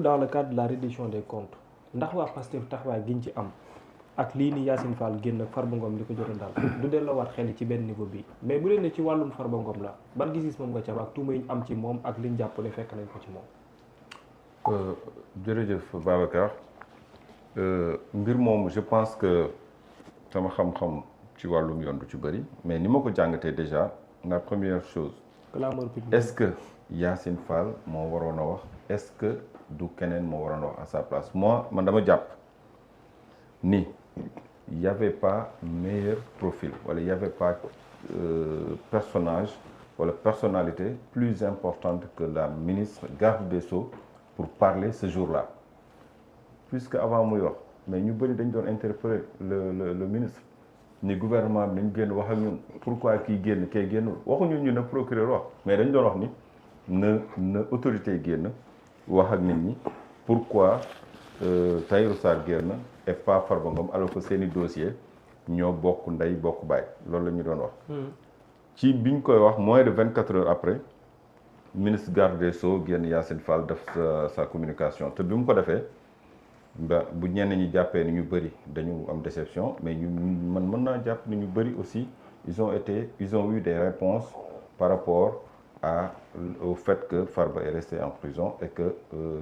dans le cadre de la reddition des comptes ndax waa Pastef taxawaay giñ ci am ak lii ni Yacine Fall génn ak Farba Ngom li ko jot a dal du delloowaat xel ci benn niveau bi mais bu leen ne ci wàllum Farba Ngom la ban gis-gis moom nga ci am ak tuuma yi ñu am ci moom ak liñ jàpp ne fekk nañ ko ci moom. jërëjëf Babacar mbir moom je pense que sama xam-xam ci wàllum yoon du ci bëri mais ni ma ko jàngatee déjà la première chose. est-ce que Yacine Fall moo waroon a wax est-ce que du keneen moo waroon a wax à sa place moi man dama jàpp ni y avait pas meilleur profil wala y avait pas personnage wala personnalité plus importante que la ministre garde des Sceaux pour parler ce jour-là puisque avant muy wax mais ñu bëri dañ doon interpeller le ministre ni gouvernement bi nañ génn wax ak ñun pourquoi kii génn kay génnul waxuñu ñu ne procureur wax mais dañ doon wax ni na autorité génn wax ak nit ñi pourquoi Tahirou Sarr génn et pas Farba Ngom alors que seeni dossier ñoo bokk ndey bokk baay loolu la ñu doon wax ci biñ koy wax moins de 24 heures après ministre garde des Sceaux génn Yacine Fall def sa communication te bi mu ko defee bu ñenn ñi jàppee ni ñu bëri dañu am déception mais ñu man mën naa jàpp ni ñu bëri aussi ils ont eu des réponses par rapport au fait que Farba est resté en prison et que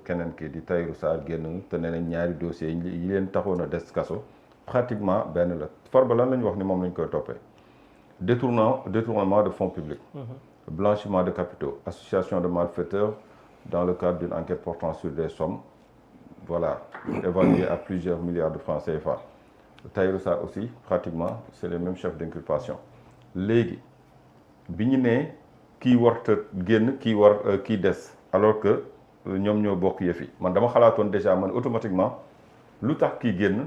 keneen ki di Tahirou Sarr génn te nee nañ ñaari dossiers yi leen taxoon a des kaso pratiquement benn la Farba lan la ñu wax ni moom la ñu koy toppee détournement de fonds publics blanchiment de capitaux association de malfaiteurs dans le cadre d'une enquête portant sur des sommes voilà évaluées à plusieurs milliards de francs CFA Tahirou Sarr aussi pratiquement c'est les mêmes chefs d'inculpation léegi bi ñu nee kii warta génn kii des alors que ñoom ñoo bokk yëf yi man dama xalaatoon déjà man automatiquement lu tax kii génn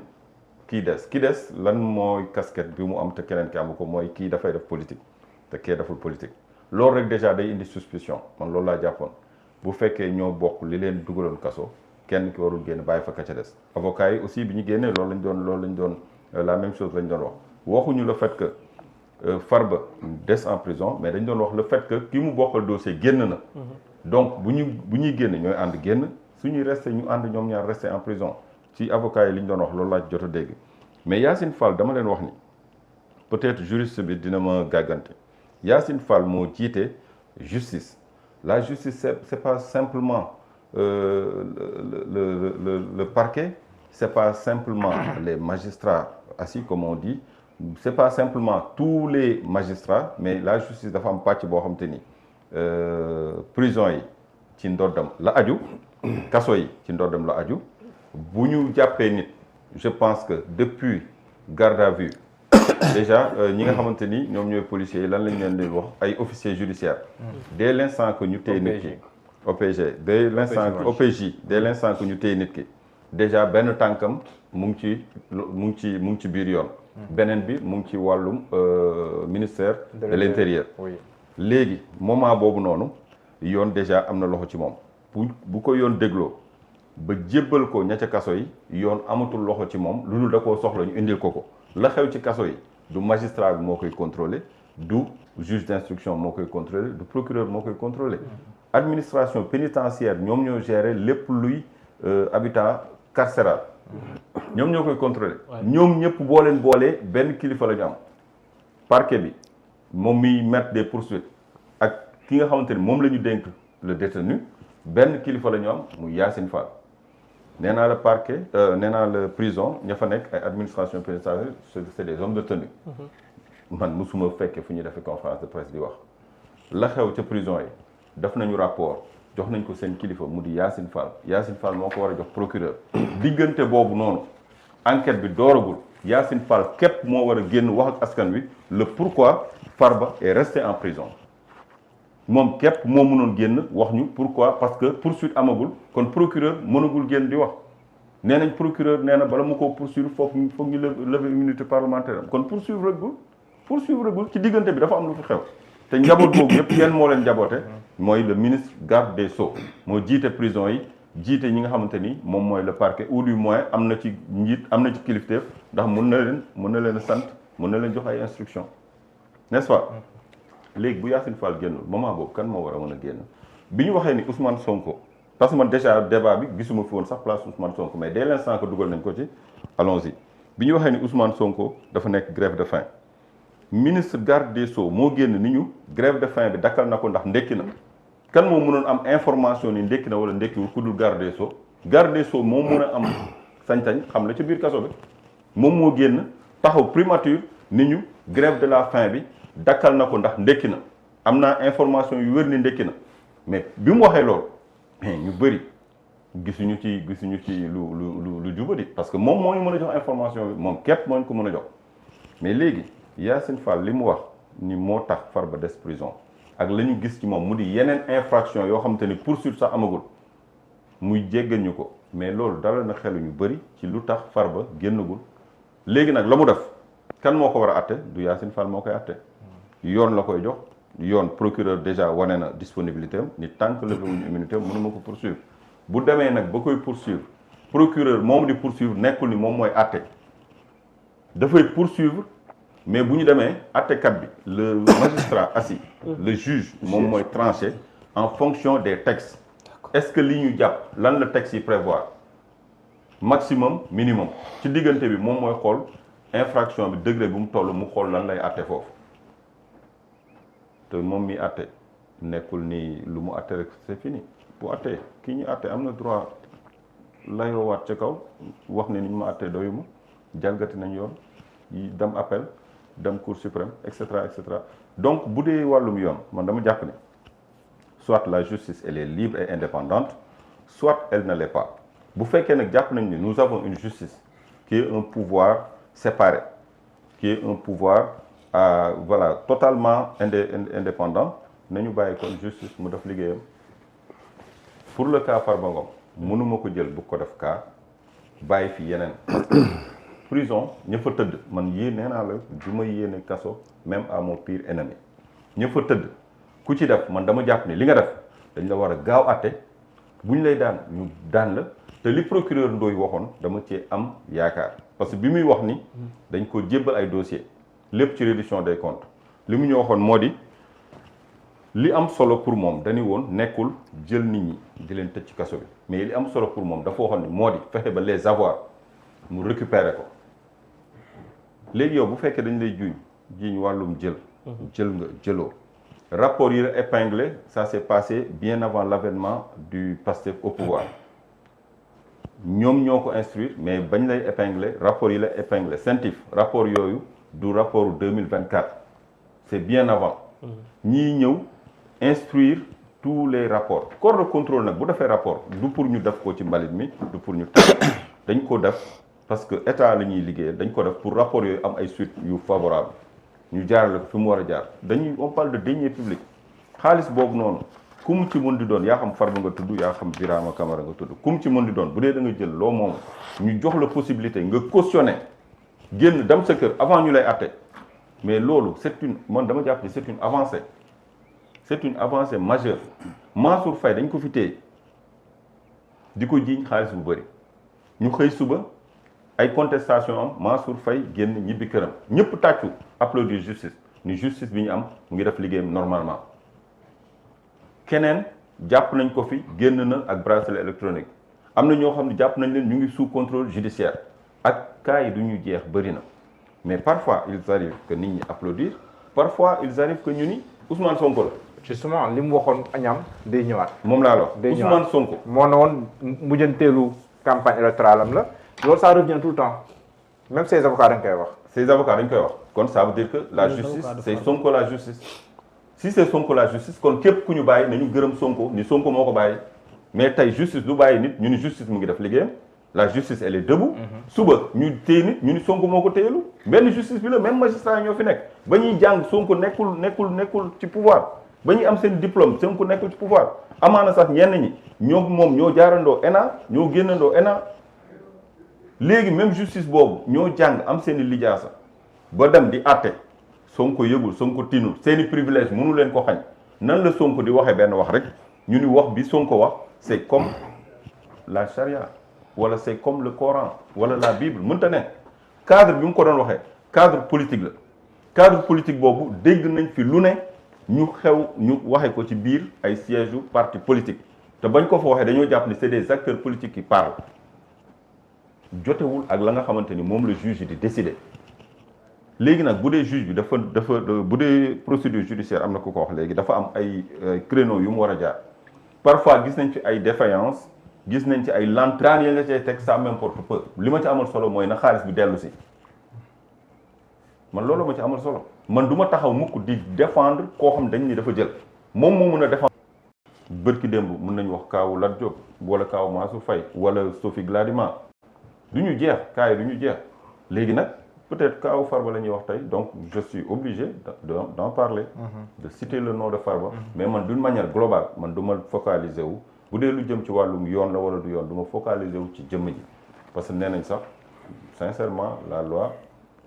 kii des lan mooy casquette bi mu am te keneen ki amu ko mooy kii dafay def politique te kee deful politique loolu rek déjà day indi suspicion man loolu laa jàppoon bu fekkee ñoo bokk li leen dugaloon kaso kenn ki warul génn bàyyi fa ka ca des avocats yi aussi bi ñu génnee loolu lañ doon la même chose lañ doon wax waxuñu le fait que Farba des en prison mais dañ doon wax le fait que ki mu bokkal dossier génn na donc bu ñuy génn ñooy ànd génn suñuy resté ñu ànd ñoom ñaar resté en prison ci avocats yi li ñu doon wax loolu laa jot a dégg mais Yacine Fall dama leen wax ni peut-être juriste bi dina ma gàggante Yacine Fall moo jiite justice la justice c'est pas simplement le parquet c'est pas simplement les magistrats assis comme on dit c'est pas simplement tous les magistrats mais la justice dafa am pàcc boo xam te ni prison yi ci ndoddam la aju kaso yi ci ndoddam la aju bu ñu jàppee nit je pense que depuis garde à vue déjà ñi nga xamante ni ñoom ñooy policiers yi lan lañ leen di wax ay officiers judiciaires dès l'instant que ñu téye nit ki OPG dès l'instant OPJ dès l'instant que ñu téye nit ki déjà benn tànkam mu ngi ci biir yoon beneen bi mu ngi ci wàllum ministère de l'intérieur léegi moment boobu noonu yoon déjà am na loxo ci moom bu ko yoon dégloo ba jébbal ko ña ca kaso yi yoon amatul loxo ci moom lu dul da koo soxla ñu indil ko la xew ci kaso yi du magistrat bi moo koy contrôler du juge d'instruction moo koy contrôler du procureur moo koy contrôler administration pénitentiaire ñoom ñoo gérer lépp luy habitat carcéral ñoom ñoo koy contrôler ñoom ñëpp boo leen boolee benn kilifa la ñu am parquet bi moom miy mettre des poursuites ak ki nga xamante ni moom la ñu dénk le détenu benn kilifa la ñu am muy Yacine Fall nee naa la parquet nee naa la prison ña fa nekk ay administration pénitentiaire c'est des hommes de tenue man mosuma fekkee fu ñuy defee conférence de presse di wax la xew ca prison yi def nañu rapport jox nañ ko seen kilifa mu di Yacine Fall moo ko war a jox procureur diggante boobu noonu enquête bi dooragul Yacine Fall képp moo war a génn wax ak askan wi le pourquoi Farba est resté en prison moom képp moo mënoon génn wax ñu pourquoi parce que poursuite amagul kon procureur mënagul génn di wax nee nañ procureur nee na bala mu ko poursuivre foog ñu lever immunité parlementaire am kon poursuivre gul ci diggante bi dafa am lu fi xew te njaboot boobu yëpp kenn moo leen njaboote mooy le ministre garde des Sceaux moo jiite prison yi jiite ñi nga xamante ni moom mooy le parquet ou du moins am na ci njiit am na ci kilifteef ndax mën na leen sant mën na leen jox ay instructions n'est-ce pas léegi bu Yacine Fall génnul moment boobu kan moo war a mën a génn bi ñu waxee ni Ousmane Sonko parce que man déjà débat bi gisuma fi woon sax place Ousmane Sonko mais dès l'instant que dugal nañ ko ci allons-y bi ñu waxee ni Ousmane Sonko dafa nekk grève de faim ministre garde des Sceaux moo génn ni ñu grève de faim bi dakkal na ko ndax ndekki na kan moo mënoon am information ni ndekki na wala ndekkiwul ku dul garde des Sceaux garde des Sceaux moo mën a am sañ-sañ xam la ci biir kaso bi moom moo génn taxaw primature ni ñu grève de la faim bi dakkal na ko ndax ndekki na am naa information yu wér ni ndekki na mais bi mu waxee loolu mais ñu bëri gisuñu ci lu jubadi parce que moom moo ñu mën a jox information bi moom képp moo ñu ko mën a jox mais léegi Yacine Fall li mu wax ni moo tax Farba des prison ak la ñu gis ci moom mu di yeneen infraction yoo xamante ni poursuite sax amagul muy jéggal ñu ko mais loolu dala na xelu ñu bëri ci lu tax Farba génnagul léegi nag la mu def kan moo ko war a atte du Yacine Fall moo koy atte yoon la koy jox yoon procureur déjà wane na disponibilité am ni tant que levé wuñu immunité am mënuma ko poursuivre bu demee nag ba koy poursuivre procureur moom di poursuivre nekkul ni moom mooy atte dafay poursuivre mais bu ñu demee attekat bi le magistrat assis le juge moom mooy tranché en fonction des textes est-ce que li ñu jàpp lan la texte yi prévoir maximum minimum ci diggante bi moom mooy xool infraction bi degré bu mu toll mu xool lan lay atte foofu te moom mi atte nekkul ni lu mu atte rek c'est fini bu attee kii ñu atte am na droit layoowaat ca kaw wax ne ni ñu ma atte doyuma jalgati nañ yoon yi dem appel dem cour suprême et cetera et cetera donc bu dee wàllum yoon man dama jàpp ne soit la justice elle est libre et indépendante soit elle ne l'est pas bu fekkee nag jàpp nañ ni nous avons une justice qui est un pouvoir séparé qui est un pouvoir voilà totalement indépendant nañu bàyyi kon justice mu def liggéeyam pour le cas Farba Ngom mënuma ko jël bu ko def cas bàyyi fi yeneen prison ña fa tëdd man nee naa la du ma yéene kaso même à mon pire ennemi ña fa tëdd ku ci def man dama jàpp ni li nga def dañ la war a gaaw atte bu ñu lay daan ñu daan la te li procureur Ndoye waxoon dama cee am yaakaar parce que bi muy wax ni dañ ko jébbal ay dossier lépp ci reddition des comptes li mu ñu waxoon moo di li am solo pour moom dañu woon nekkul jël nit ñi di leen tëj ci kaso bi mais li am solo pour moom dafa waxoon ni moo di fexe ba les avoirs mu récupérer ko léegi yow bu fekkee dañ lay jiiñ wàllum jël nga jëloo rapport yi la épinglé ça s'est passé bien avant l'avènement du Pastef au pouvoir ñoom ñoo ko instruire mais bañ lay épinglé rapport yi la épinglé CENTIF rapport yooyu du rapport 2024 c'est bien avant ñii ñëw instruire tous les rapports corps de contrôle nag bu defee rapport du pour ñu def ko ci mbalit mi du pour ñu teg dañ ko def parce que état la ñuy liggéeyal dañ ko def pour rapport yooyu am ay suite yu favorable ñu jaarale ko fi mu war a jaar dañuy on parle de deniers publics xaalis boobu noonu ku mu ci mën di doon yaa xam Farba nga tudd yaa xam Birama Camara nga tudd ku mu ci mën di doon bu dee da nga jël loo moom ñu jox la possibilité nga cautionner génn dem sa kër avant ñu lay atte mais loolu man dama jàpp ni c'est une avancée majeure Mansour Faye dañ ko fi téye di ko jiiñ xaalis bu bëri ñu xëy suba ay contestation am Mansour Faye génn ñibbi këram ñëpp tàccu applaudir justice ni justice bi ñu am mu ngi def liggéeyam normalement keneen jàpp nañ ko fi génn na ak bracelet électronique am na ñoo xam ne jàpp nañ leen ñu ngi sous contrôle judiciaire ak cas yi du ñu jeex bëri na mais parfois ils arrivent que nit ñi applaudir parfois ils arrivent que ñu ni Ousmane Sonko la. justement li mu waxoon añam day ñëwaat. moom laa la wax Ousmane Sonko. moo ne woon mujjanteelu campagne électorale am la loolu ça revient tout le temps même ses avocats dañ koy wax. ses avocats dañ koy wax kon ça veut dire que la justice c'est Sonko la justice. si c'est Sonko la justice kon képp ku ñu bàyyi nañu gërëm Sonko ni Sonko moo ko bàyyi mais tey justice du bàyyi nit ñu ni justice mu ngi def liggéeyam la justice elle est debout. suba ñu téye nit ñu ni Sonko moo ko téyelu benn justice bi la même magistrat ñoo fi nekk ba ñuy jàng Sonko nekkul ci pouvoir ba ñuy am seen diplôme Sonko nekkul ci pouvoir amaana sax ñenn ñi moom ñoo jaarandoo ENA ñoo génnandoo ENA léegi même justice boobu ñoo jàng am seen i lijaasa ba dem di àtte Sonko yëgul Sonko tinul seen i privilège mënu leen ko xañ nan la Sonko di waxee benn wax rek ñu ni wax bi Sonko wax c'est comme la charia wala c'est comme le Coran wala la Bible mënta ne cadre bi mu ko doon waxee cadre politique la cadre politique boobu dégg nañ fi lu ne ñu waxee ko ci biir ay siège u parti politique te bañ ko fa waxee dañoo jàpp ni c'est des acteurs politiques qui parlent jotewul ak la nga xamante ni moom la juge yi di décider léegi nag bu dee juge bi dafa bu dee procédure judiciaire am na ku ko wax léegi dafa am ay créneaux yu mu war a jaar parfois gis nañ ci ay défaillances gis nañ ci ay lenteur daan ya nga cay teg ça m'importe peu li ma ci amal solo mooy na xaalis bi dellu si man loolu ma ci amal solo man du ma taxaw mukk di défendre koo xam dañ ni dafa jël moom moo mën a défendre bërki démb mën nañu wax kaawu Lat Diop wala kaawu Mansour Faye wala Sophie Gladima du ñu jeex kaa yi du ñu jeex léegi nag peut-être kaawu Farba la ñuy wax tey donc je suis obligé d'en parler de citer le nom de Farba mais man d'une manière globale man du ma focaliser wu bu dee lu jëm ci wàllum yoon la wala du yoon du ma focaliser wu ci jëmm ji parce que nee nañ sax sincèrement la loi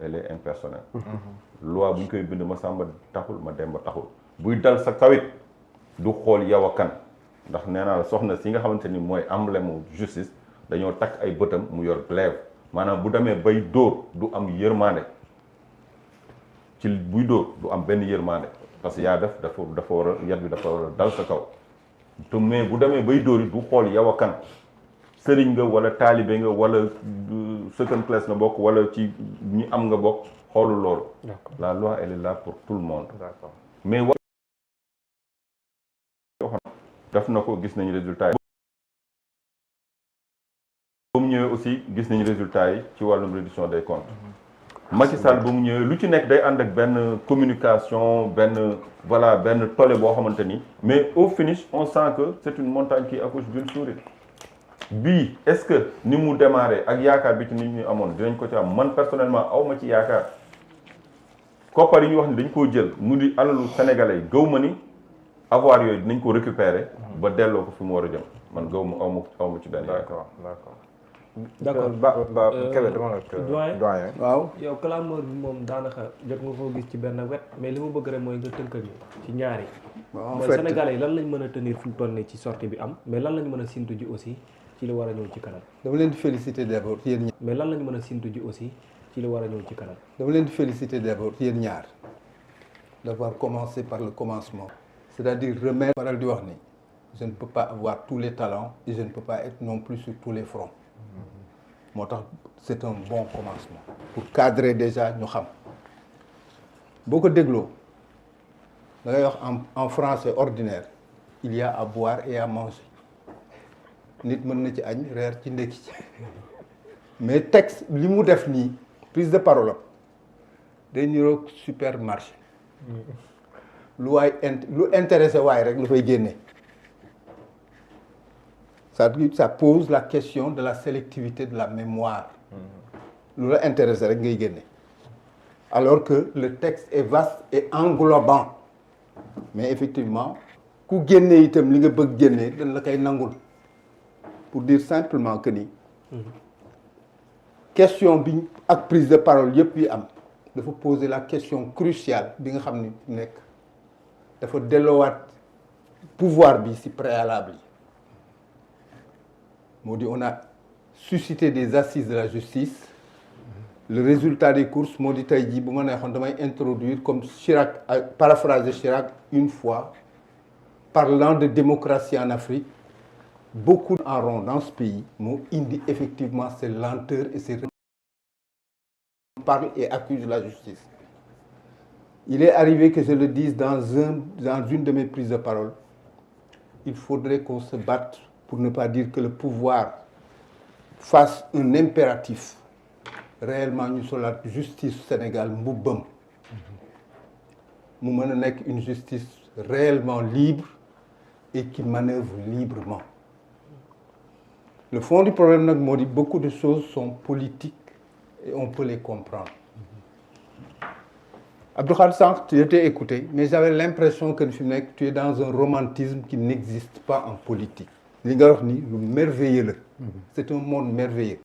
elle est impersonnelle loi bu ñu koy bind ma sàmba taxul ma demba taxul buy dal sa kawit du xool yow a kan ndax nee naa la soxna si nga xamante ni mooy emblème justice dañoo takk ay bëtam mu yor glaive maanaam bu demee bay dóor du am yërmande ci buy dóor du am benn yërmande parce que yaa def dafa war a yat bi dafa war a dal sa kaw te mais bu demee bay dóor yi du xool yow a kan sëriñ nga wala taalibe nga wala second class nga bokk wala ci ñi am nga bokk xoolul loolu la loi elle est là pour tout le monde mais def na ko gis nañu résultat yi ba mu ñëwee aussi gis nañu résultat yi ci wàllum réduction des comptes Macky Sall ba mu ñëwee lu ci nekk day ànd ak benn communication benn voilà benn tollé boo xamante ni mais au finish on sent que c'est une montagne qui accouche d'une souris bii est-ce que ni mu démarré ak yaakaar bi ci nit ñi amoon dinañ ko ci am man personnellement awma ci yaakaar koppar yi ñu wax ni dañ koo jël mu di alalu sénégalais gëw ma ni avoir yooyu dinañ ko récupérer ba delloo ko fi mu war a jëm man gëw ma awma ci benn yaakaar d'accord Kébé dama nga doyen waaw yow clameur bi moom daanaka jot nga koo gis ci benn wet mais li ma bëgg rek mooy nga tënkal ñu ci ñaari mooy sénégalais yi lan lañ mën a tenir fu mu toll nii ci sortie bi am mais lan lañ mën a sintu ji aussi ci li war a ñëw ci kanam dama leen di féliciter d'abord yéen ñaar mais lan lañ mën a sintu ji aussi ci li war a ñëw ci kanam dama leen di féliciter d'abord yéen ñaar d'avoir commencé par le commencement c'est-à-dire remettre faral di wax ni je ne peux pas avoir tous les talents et je ne peux pas être non plus sur tous les fronts moo tax c'est un bon commencement pour cadrer déjà ñu xam boo ko dégloo da ngay wax en français ordinaire il y a à boire et à manger nit mën na ci añ reer ci ndekki ci mais texte li mu def nii prise de parole am day niroog supermarché lu waay lu intéressé waay rek lu fay génne ça pose la question de la sélectivité de la mémoire lu la intéressé rek ngay génne alors que le texte est vaste et englobant mais effectivement ku génne itam li nga bëgg génne dañ la koy nangul pour dire simplement que ni question bi ak prise de parole yëpp yi am dafa poser la question cruciale bi nga xam ni nekk dafa delloowaat pouvoir bi ci préalable yi moo di on a suscité des assises de la justice le résultat des courses moo di tey jii bu ma neexoon damay introduire comme Chirac paraphraser Chirac une fois parlant de démocratie en Afrique beaucoup en rond dans ce pays moo indi effectivement ces lenteurs et ces parle et accuse la justice il est arrivé que je le dise dans une de mes prises de parole il faudrait qu'on se batte pour ne pas dire que le pouvoir fasse un impératif réellement ñu solaat justice Sénégal mbubbam mu mën a nekk une justice réellement libre et qui manœuvre librement le fond du problème nag moo di beaucoup de choses sont politiques et on peut les comprendre Abdou Khadre sànq je t'ai écouté mais j'avais l'impression que fi mu nekk tu es dans un romantisme qui n'existe pas en politique li nga wax ni lu merveilleux la c'est un monde merveilleux